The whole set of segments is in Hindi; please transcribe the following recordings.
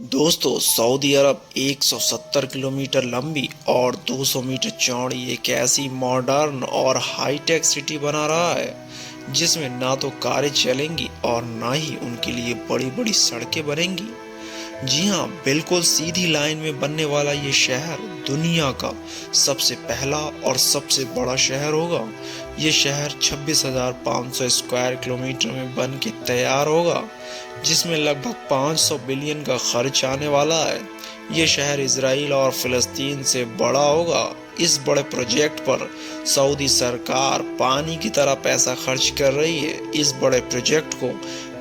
दोस्तों, सऊदी अरब 170 किलोमीटर लंबी और 200 मीटर चौड़ी एक ऐसी मॉडर्न और हाईटेक सिटी बना रहा है जिसमें ना तो कारें चलेंगी और ना ही उनके लिए बड़ी बड़ी सड़कें बनेंगी। जी हाँ, बिल्कुल सीधी लाइन में बनने वाला ये शहर दुनिया का सबसे पहला और सबसे बड़ा शहर होगा। ये शहर 26,500 स्क्वायर किलोमीटर में बन के तैयार होगा, जिसमें लगभग 500 बिलियन का खर्च आने वाला है। ये शहर इजराइल और फिलिस्तीन से बड़ा होगा। इस बड़े प्रोजेक्ट पर सऊदी सरकार पानी की तरह पैसा खर्च कर रही है। इस बड़े प्रोजेक्ट को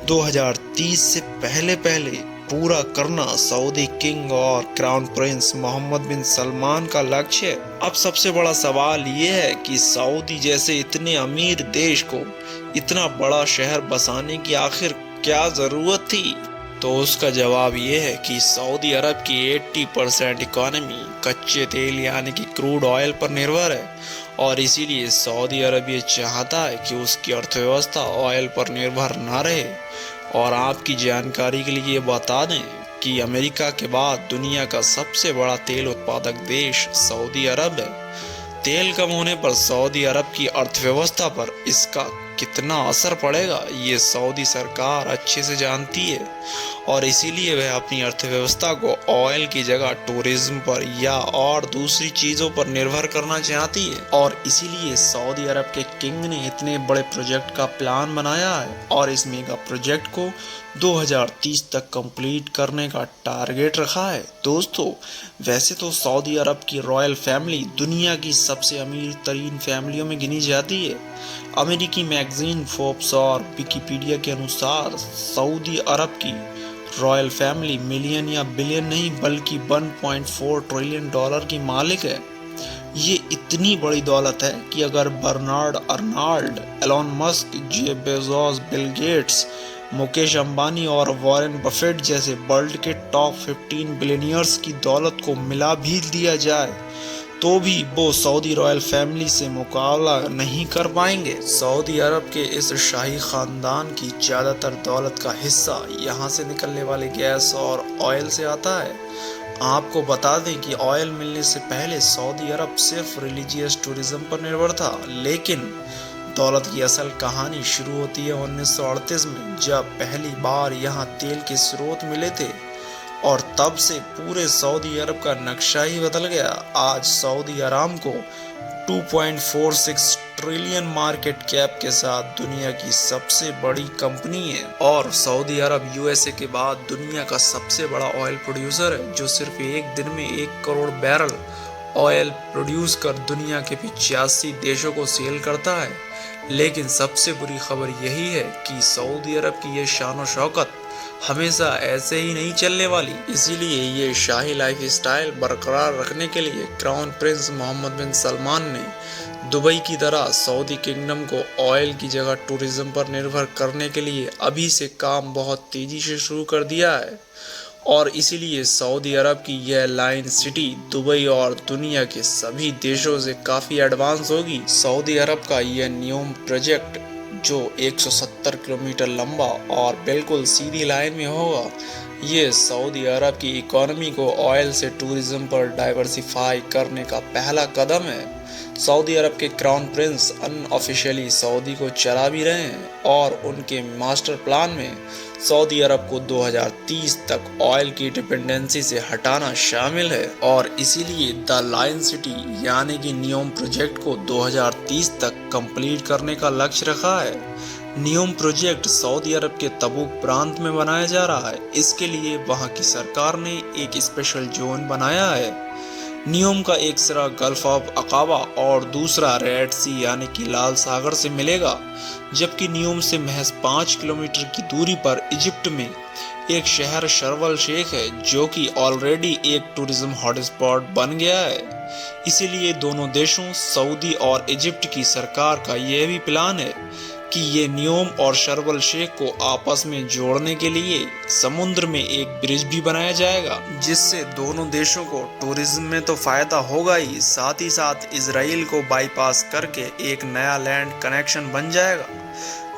2030 से पहले पहले पूरा करना सऊदी किंग और क्राउन प्रिंस मोहम्मद बिन सलमान का लक्ष्य है। अब सबसे बड़ा सवाल ये है कि सऊदी जैसे इतने अमीर देश को इतना बड़ा शहर बसाने की आखिर क्या जरूरत थी। तो उसका जवाब ये है कि सऊदी अरब की 80% इकोनॉमी कच्चे तेल यानी कि क्रूड ऑयल पर निर्भर है, और इसीलिए सऊदी अरब ये चाहता है कि उसकी अर्थव्यवस्था ऑयल पर निर्भर ना रहे। और आपकी जानकारी के लिए बता दें कि अमेरिका के बाद दुनिया का सबसे बड़ा तेल उत्पादक देश सऊदी अरब है। तेल कम होने पर सऊदी अरब की अर्थव्यवस्था पर इसका कितना असर पड़ेगा ये सऊदी सरकार अच्छे से जानती है, और इसीलिए वह अपनी अर्थव्यवस्था को ऑयल की जगह टूरिज्म पर या और दूसरी चीजों पर निर्भर करना चाहती है। और इसीलिए सऊदी अरब के किंग ने इतने बड़े प्रोजेक्ट का प्लान बनाया है और इस मेगा प्रोजेक्ट को 2030 तक कंप्लीट करने का टारगेट रखा है। दोस्तों, वैसे तो सऊदी अरब की रॉयल फैमिली दुनिया की सबसे अमीर तरीन फैमिलियों में गिनी जाती है। अमेरिकी मैगजीन फोर्ब्स और विकिपीडिया के अनुसार सऊदी अरब की रॉयल फैमिली मिलियन या बिलियन नहीं बल्कि 1.4 ट्रिलियन डॉलर की मालिक है। ये इतनी बड़ी दौलत है कि अगर Bernard Arnault, Elon Musk, Jeff Bezos, Bill Gates, Mukesh Ambani और वॉरेन बफेट जैसे वर्ल्ड के टॉप 15 बिलियनियर्स की दौलत को मिला भी दिया जाए तो भी वो सऊदी रॉयल फैमिली से मुकाबला नहीं कर पाएंगे। सऊदी अरब के इस शाही खानदान की ज्यादातर दौलत का हिस्सा यहाँ से निकलने वाले गैस और ऑयल से आता है। आपको बता दें कि ऑयल मिलने से पहले सऊदी अरब सिर्फ रिलीजियस टूरिज्म पर निर्भर था, लेकिन दौलत की असल कहानी शुरू होती है 1938 में, जब पहली बार यहाँ तेल के स्रोत मिले थे, और तब से पूरे सऊदी अरब का नक्शा ही बदल गया। आज Saudi Aramco 2.46 trillion market cap के साथ दुनिया की सबसे बड़ी कंपनी है, और सऊदी अरब यूएसए के बाद दुनिया का सबसे बड़ा ऑयल प्रोड्यूसर है, जो सिर्फ एक दिन में 1 करोड़ बैरल ऑयल प्रोड्यूस कर दुनिया के 85 देशों को सेल करता है। लेकिन सबसे बुरी खबर यही है कि सऊदी अरब की ये शान शौकत हमेशा ऐसे ही नहीं चलने वाली। इसीलिए ये शाही लाइफस्टाइल बरकरार रखने के लिए क्राउन प्रिंस मोहम्मद बिन सलमान ने दुबई की तरह सऊदी किंगडम को ऑयल की जगह टूरिज्म पर निर्भर करने के लिए अभी से काम बहुत तेजी से शुरू कर दिया है। और इसीलिए सऊदी अरब की यह लाइन सिटी दुबई और दुनिया के सभी देशों से काफ़ी एडवांस होगी। सऊदी अरब का यह न्यूम प्रोजेक्ट जो 170 किलोमीटर लंबा और बिल्कुल सीधी लाइन में होगा, ये सऊदी अरब की इकोनॉमी को ऑयल से टूरिज्म पर डाइवर्सिफाई करने का पहला कदम है। सऊदी अरब के क्राउन प्रिंस अनऑफिशियली सऊदी को चला भी रहे हैं, और उनके मास्टर प्लान में सऊदी अरब को 2030 तक ऑयल की डिपेंडेंसी से हटाना शामिल है। और इसीलिए द लाइन सिटी यानी कि न्यूम प्रोजेक्ट को 2030 तक कंप्लीट करने का लक्ष्य रखा है। न्यूम प्रोजेक्ट सऊदी अरब के तबूक प्रांत में बनाया जा रहा है। इसके लिए वहां की सरकार ने एक स्पेशल जोन बनाया है। न्यूम का एक सिरा गल्फ ऑफ अकाबा और दूसरा रेड सी यानी कि लाल सागर से मिलेगा, जबकि न्यूम से महज 5 किलोमीटर की दूरी पर इजिप्ट में एक शहर शर्वल शेख है, जो कि ऑलरेडी एक टूरिज्म हॉटस्पॉट बन गया है। इसीलिए दोनों देशों सऊदी और इजिप्ट की सरकार का यह भी प्लान है कि ये न्यूम और शर्वल शेख को आपस में जोड़ने के लिए समुद्र में एक ब्रिज भी बनाया जाएगा, जिससे दोनों देशों को टूरिज्म में तो फायदा होगा ही, साथ ही साथ इजराइल को बाईपास करके एक नया लैंड कनेक्शन बन जाएगा।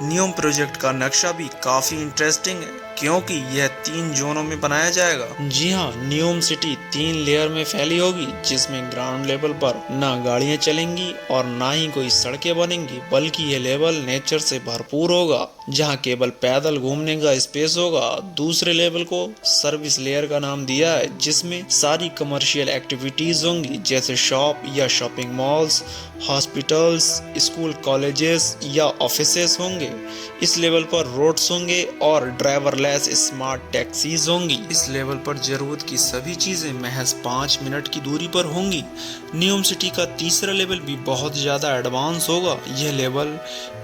न्यूम प्रोजेक्ट का नक्शा भी काफी इंटरेस्टिंग है। क्योंकि यह 3 जोनों में बनाया जाएगा। जी हाँ, न्यूम सिटी 3 लेयर में फैली होगी, जिसमें ग्राउंड लेवल पर ना गाड़ियां चलेंगी और ना ही कोई सड़कें बनेंगी, बल्कि यह लेवल नेचर से भरपूर होगा, जहां केवल पैदल घूमने का स्पेस होगा। दूसरे लेवल को सर्विस लेयर का नाम दिया है, जिसमें सारी कमर्शियल एक्टिविटीज होंगी, जैसे शॉप या shopping malls, hospitals, school, colleges या ऑफिसेस होंगे। इस लेवल पर रोड्स होंगे और ड्राइवरलेस स्मार्ट टैक्सीज होंगी। इस लेवल पर जरूरत की सभी चीजें महज 5 मिनट की दूरी पर होंगी। न्यूम सिटी का तीसरा लेवल भी बहुत ज्यादा एडवांस होगा। यह लेवल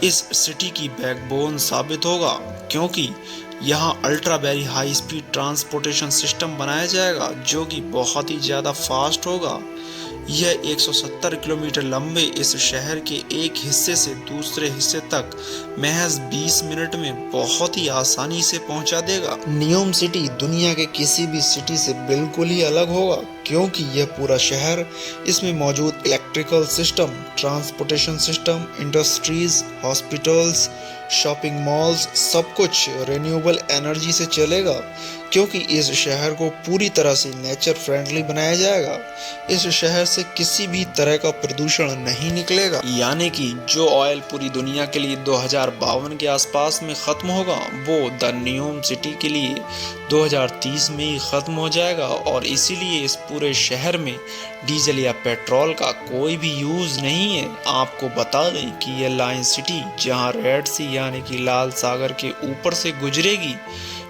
इस सिटी की बैकबोन साबित होगा, क्योंकि यहाँ ultra very high speed transportation system बनाया जाएगा, जो कि बहुत ही ज़्यादा फास्ट होगा। यह 170 किलोमीटर लंबे इस शहर के एक हिस्से से दूसरे हिस्से तक महज 20 मिनट में बहुत ही आसानी से पहुंचा देगा। न्यूम सिटी दुनिया के किसी भी सिटी से बिल्कुल ही अलग होगा, क्योंकि यह पूरा शहर, इसमें मौजूद electrical system, transportation system, industries, hospitals, shopping malls, सब कुछ रिन्यूएबल एनर्जी से चलेगा, क्योंकि इस शहर को पूरी तरह से नेचर फ्रेंडली बनाया जाएगा। इस शहर से किसी भी तरह का प्रदूषण नहीं निकलेगा, यानी कि जो ऑयल पूरी दुनिया के लिए 2052 के आसपास में खत्म होगा, वो द न्यूम सिटी के लिए 2030 में ही खत्म हो जाएगा। और इसीलिए इस पूरे शहर में डीजल या पेट्रोल का कोई भी यूज नहीं है। आपको बता दें कि यह लाइन सिटी जहां रेड सी यानी कि लाल सागर के ऊपर से गुजरेगी,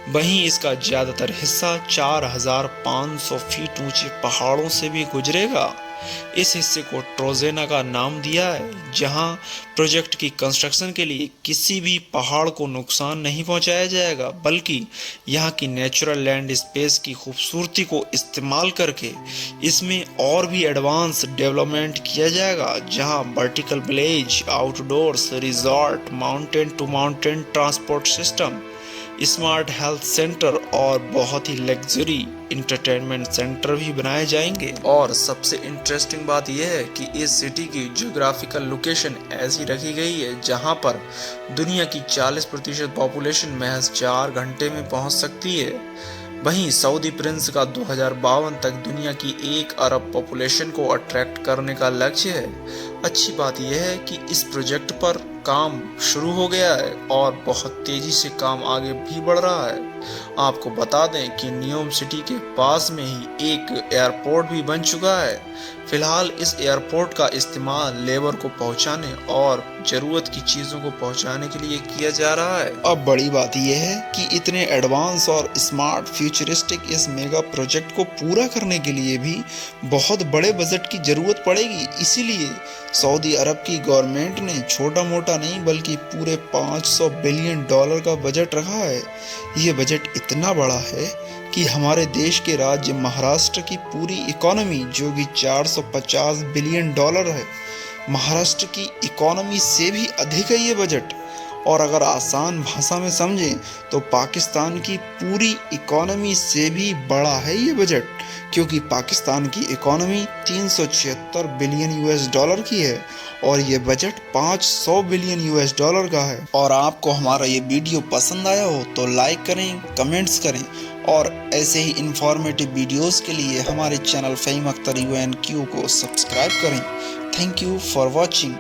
वहीं इसका ज्यादातर हिस्सा 4500 फीट ऊंचे पहाड़ों से भी गुजरेगा। इस हिस्से को ट्रोजेना का नाम दिया है, जहां प्रोजेक्ट की कंस्ट्रक्शन के लिए किसी भी पहाड़ को नुकसान नहीं पहुंचाया जाएगा, बल्कि यहां की नेचुरल लैंड स्पेस की खूबसूरती को इस्तेमाल करके इसमें और भी एडवांस डेवलपमेंट किया जाएगा, जहां vertical village, outdoors resort, mountain to mountain transport system, smart health centre और बहुत ही लग्जरी इंटरटेनमेंट सेंटर भी बनाए जाएंगे। और सबसे इंटरेस्टिंग बात यह है कि इस सिटी की ज्योग्राफिकल लोकेशन ऐसी रखी गई है जहां पर दुनिया की 40% पॉपुलेशन महज 4 घंटे में पहुंच सकती है। वहीं सऊदी प्रिंस का 2052 तक दुनिया की 1 अरब पॉपुलेशन को अट्रैक्ट करने का लक्ष्य है। अच्छी बात यह है कि इस प्रोजेक्ट पर काम शुरू हो गया है और बहुत तेजी से काम आगे भी बढ़ रहा है। आपको बता दें कि न्यूम सिटी के पास में ही एक एयरपोर्ट भी बन चुका है। फिलहाल इस एयरपोर्ट का इस्तेमाल लेबर को पहुंचाने और जरूरत की चीजों को पहुंचाने के लिए किया जा रहा है। अब बड़ी बात यह है कि इतने एडवांस और स्मार्ट फ्यूचरिस्टिक इस मेगा प्रोजेक्ट को पूरा करने के लिए भी बहुत बड़े बजट की जरूरत पड़ेगी। इसीलिए सऊदी अरब की गवर्नमेंट ने छोटा मोटा नहीं बल्कि पूरे $500 बिलियन का बजट रखा है। ये बजट इतना बड़ा है कि हमारे देश के राज्य महाराष्ट्र की पूरी इकोनॉमी, जो कि $450 बिलियन है, महाराष्ट्र की इकोनॉमी से भी अधिक है ये बजट। और अगर आसान भाषा में समझें तो पाकिस्तान की पूरी इकोनॉमी से भी बड़ा है ये बजट, क्योंकि पाकिस्तान की इकोनॉमी 376 बिलियन की है और ये बजट 500 बिलियन का है। और आपको हमारा ये वीडियो पसंद आया हो तो लाइक करें, कमेंट्स करें और ऐसे ही इंफॉर्मेटिव वीडियोस के लिए हमारे चैनल फ़हीम अख्तर UNQ को सब्सक्राइब करें। Thank you for watching.